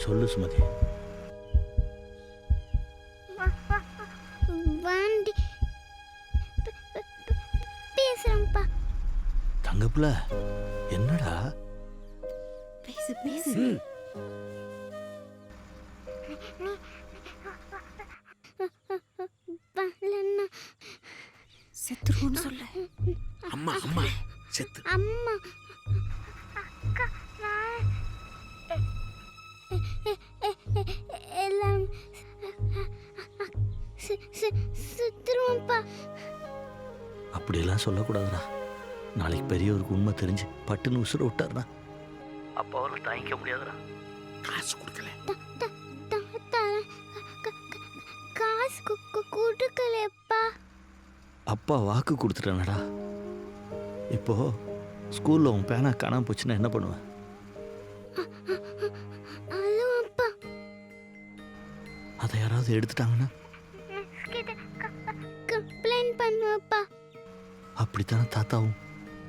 சொல்லு சுமதி. வாண்டி பேசுறேன்ப்பா. தங்கப்புல என்னடா? பேசு பேசு. வரலன்னா செத்துருவோன்னு சொல்லு. அம்மா அம்மா செத்து. அம்மா அக்கா நான் எல்லாம் சுத்துருவோம்ப்பா. அப்படியெல்லாம் சொல்லக்கூடாதுடா. நாளைக்கு பெரியவருக்கு உண்மை தெரிஞ்சு பட்டுன்னு உசுர விட்டாருனா அப்போ அவரை தாங்கிக்க முடியாதுடா. காசு கொடுக்கல. காசு கொடுக்கலப்பா. அப்பா வாக்கு கொடுத்துட்டேனடா. இப்போ ஸ்கூல்ல உன் பேனா காணாம போச்சுன்னா என்ன பண்ணுவேன்? அழுவப்பா. அதை யாராவது எடுத்துட்டாங்கன்னா கம்ப்ளைண்ட் பண்ணுவப்பா. அப்படித்தானே தாத்தாவும்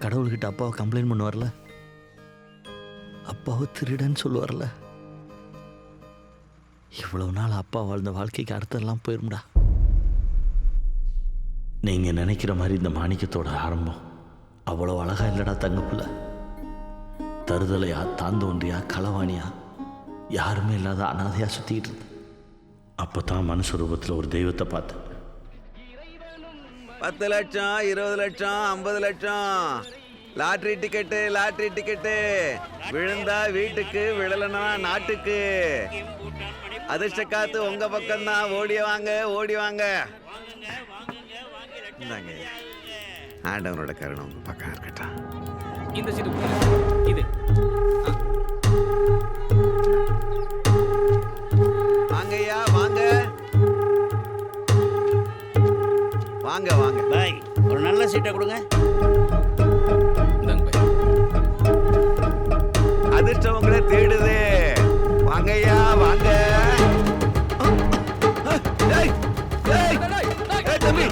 கடவுள்கிட்ட அப்பாவை கம்ப்ளைண்ட் பண்ணுவார்ல, அப்பாவை திருடன்னு சொல்லுவார்ல. இவ்வளவு நாள் அப்பா வாழ்ந்த வாழ்க்கைக்கு அர்த்தம்லாம் போயிரும்டா. நீங்க நினைக்கிற மாதிரி இந்த மாணிக்கத்தோட ஆரம்பம் அவ்வளோ அழகா இல்லடா தங்கப்புல. தருதலையா, தாந்தோன்றியா, களவாணியா, யாருமே இல்லாத அனாதையா சுத்திட்டு இருந்தது. அப்பதான் மனுஷ ரூபத்தில் ஒரு தெய்வத்தை பார்த்தேன். 10 லட்சம் 20 லட்சம் 50 லட்சம் லாட்ரி டிக்கெட்டு விழுந்தா வீட்டுக்கு, விழலனா நாட்டுக்கு. அதிர்ஷ்ட காத்து உங்க பக்கம் தான். ஓடி வாங்க. இந்தாங்க, ஆண்டவனோட கருணை உங்க பக்கம் இருக்கட்டும். இந்த சீட்டு இது. வாங்கய்யா வாங்க. பாய், ஒரு நல்ல சீட்டை கொடுங்க. இந்தாங்க பாய். அதிர்ஷ்டம் உங்களை தேடுது. வாங்கய்யா வாங்க. தம்பி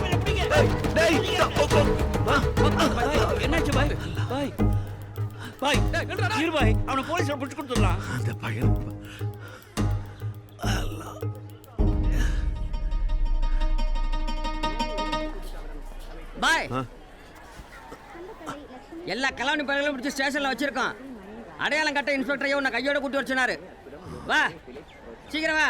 என்னாச்சு பாய்? பாய் இரு பாய், அவனை போலீஸ்ல பிடிச்சு கொடுத்துடலாம். அந்த பையன் பாய், எல்லா கலாவணி பயிர்களும் பிடிச்சி ஸ்டேஷன்ல வச்சிருக்கோம். அடையாளம் கட்ட இன்ஸ்பெக்டர் உன்னை கையோட கூட்டி வர சொன்னாரு. வா சீக்கிரம் வா.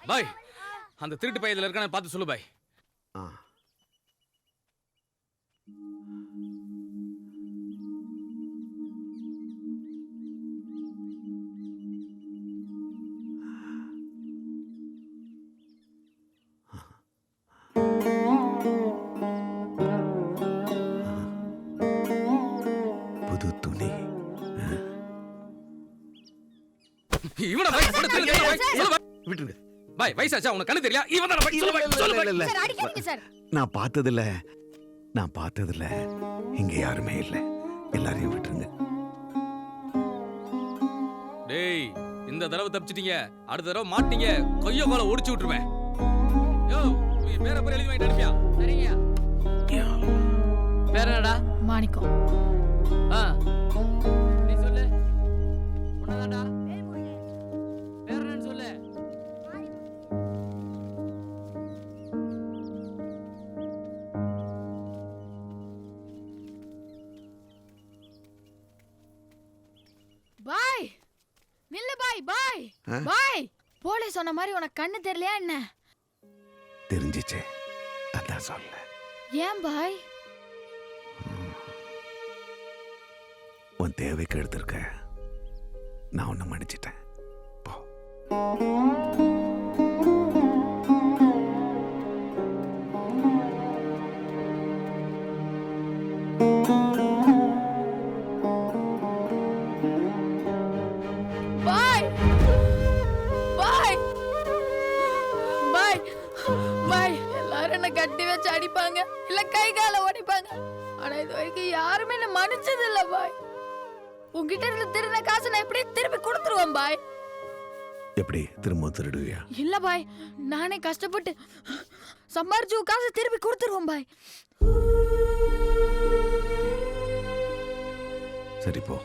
பாய், அந்த திருட்டு பையன் இதுல இருக்கானு பார்த்து சொல்லு பாய். புது துணி. இவன பாய், இவன திருட்டு பாய். சொல்லு பாய். விட்டுருங்க. பாய், வயசாச்சா உனக்கு கண்ணு தெரியல? இவன் தான் பாய். சொல்லு பாய். சொல்லு பாய். இல்ல. சார் அடிக்காதீங்க சார். நான் பார்த்ததில்ல. இங்க யாருமே இல்ல. எல்லாரையும் விட்டுருங்க. டேய், இந்த தடவை தப்பிச்சிட்டீங்க. அடுத்த தடவை மாட்டீங்க. கைய கால ஒடிச்சு விட்டுருவேன். யோ, நீ பேரை பேர் எழுதி வாங்கிட்டு அனுப்பியா? சரிங்க. பேர் என்னடா? மாணிக்கம். நீ சொல்லு. உன்னதாடா? பேர் என்னன்னு சொல்லு. பாய் நில்லு பாய். பாய் போலீஸ் சொன்ன மாதிரி உனக்கு கண்ணு தெரியலையா என்ன? தெரிஞ்சிச்சே, அதான் சொல்ல. ஏன் பாய்? உன் தேவைக்கு எடுத்திருக்க. நான் உன்னை மன்னிச்சிட்டேன். போ. பாய் பாய் பாய் பாய் எல்லாரும் என்ன கட்டி வச்சு அடிப்பாங்க, இல்ல கை கால உடைப்பாங்க. ஆனா இது வரைக்கும் யாருமே என்ன மன்னிச்சது இல்ல பாய். உங்ககிட்ட இருந்து திருந்த காசு நான் எப்படியே திருப்பி கொடுத்துருவேன் பாய். எப்படி திரும்ப திருடுவியா? இல்ல பாய், நானே கஷ்டப்பட்டு சம்பாரிச்சு காசை திருப்பி கொடுத்துருவோம் பாய். சரி போ.